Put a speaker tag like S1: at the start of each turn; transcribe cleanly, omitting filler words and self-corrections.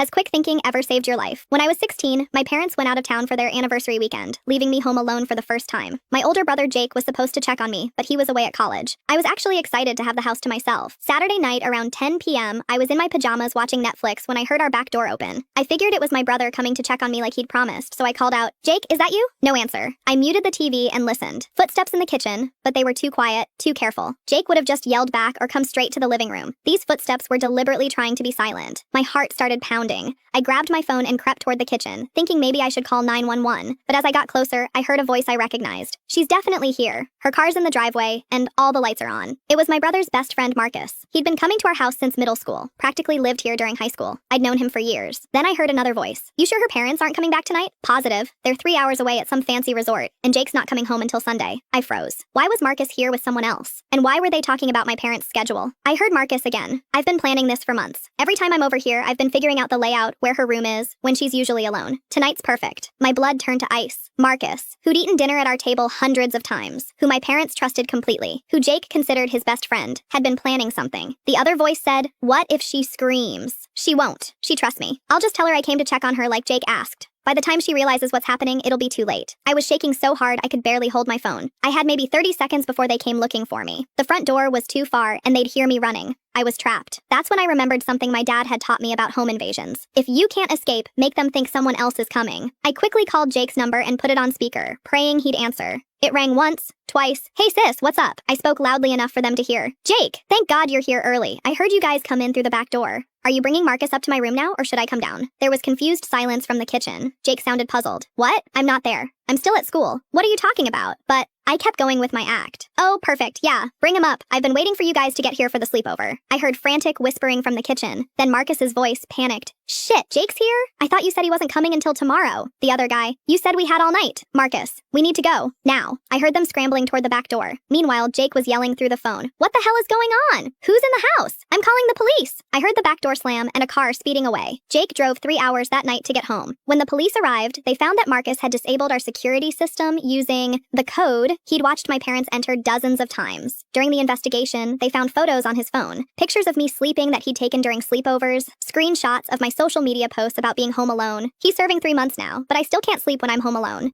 S1: Has quick thinking ever saved your life? When I was 16, my parents went out of town for their anniversary weekend, leaving me home alone for the first time. My older brother Jake was supposed to check on me, but he was away at college. I was actually excited to have the house to myself. Saturday night around 10 p.m., I was in my pajamas watching Netflix when I heard our back door open. I figured it was my brother coming to check on me like he'd promised, so I called out, "Jake, is that you?" No answer. I muted the TV and listened. Footsteps in the kitchen, but they were too quiet, too careful. Jake would have just yelled back or come straight to the living room. These footsteps were deliberately trying to be silent. My heart started pounding. I grabbed my phone and crept toward the kitchen, thinking maybe I should call 911, but as I got closer, I heard a voice I recognized. She's definitely here. Her car's in the driveway, and all the lights are on. It was my brother's best friend, Marcus. He'd been coming to our house since middle school, practically lived here during high school. I'd known him for years. Then I heard another voice. "You sure her parents aren't coming back tonight?" "Positive. They're 3 hours away at some fancy resort, and Jake's not coming home until Sunday." I froze. Why was Marcus here with someone else? And why were they talking about my parents' schedule? I heard Marcus again. "I've been planning this for months. Every time I'm over here, I've been figuring out the layout, where her room is, when she's usually alone. Tonight's perfect." My blood turned to ice. Marcus, who'd eaten dinner at our table hundreds of times, who my parents trusted completely, who Jake considered his best friend, had been planning something. The other voice said, "What if she screams?" "She won't. She trusts me. I'll just tell her I came to check on her like Jake asked. By the time she realizes what's happening, it'll be too late." I was shaking so hard I could barely hold my phone. I had maybe 30 seconds before they came looking for me. The front door was too far, and they'd hear me running. I was trapped. That's when I remembered something my dad had taught me about home invasions. If you can't escape, make them think someone else is coming. I quickly called Jake's number and put it on speaker, praying he'd answer. It rang once, twice. "Hey sis, what's up?" I spoke loudly enough for them to hear. "Jake, thank God you're here early. I heard you guys come in through the back door. Are you bringing Marcus up to my room now, or should I come down?" There was confused silence from the kitchen. Jake sounded puzzled. "What? I'm not there. I'm still at school. What are you talking about?" But I kept going with my act. "Oh, perfect, yeah. Bring him up. I've been waiting for you guys to get here for the sleepover." I heard frantic whispering from the kitchen. Then Marcus's voice panicked. "Shit, Jake's here? I thought you said he wasn't coming until tomorrow." The other guy, "You said we had all night. Marcus, we need to go. Now." I heard them scrambling toward the back door. Meanwhile, Jake was yelling through the phone. "What the hell is going on? Who's in the house? I'm calling the police." I heard the back door slam and a car speeding away. Jake drove 3 hours that night to get home. When the police arrived, they found that Marcus had disabled our security system using the code he'd watched my parents enter dozens of times. During the investigation, they found photos on his phone, pictures of me sleeping that he'd taken during sleepovers, screenshots of my social media posts about being home alone. He's serving 3 months now, but I still can't sleep when I'm home alone.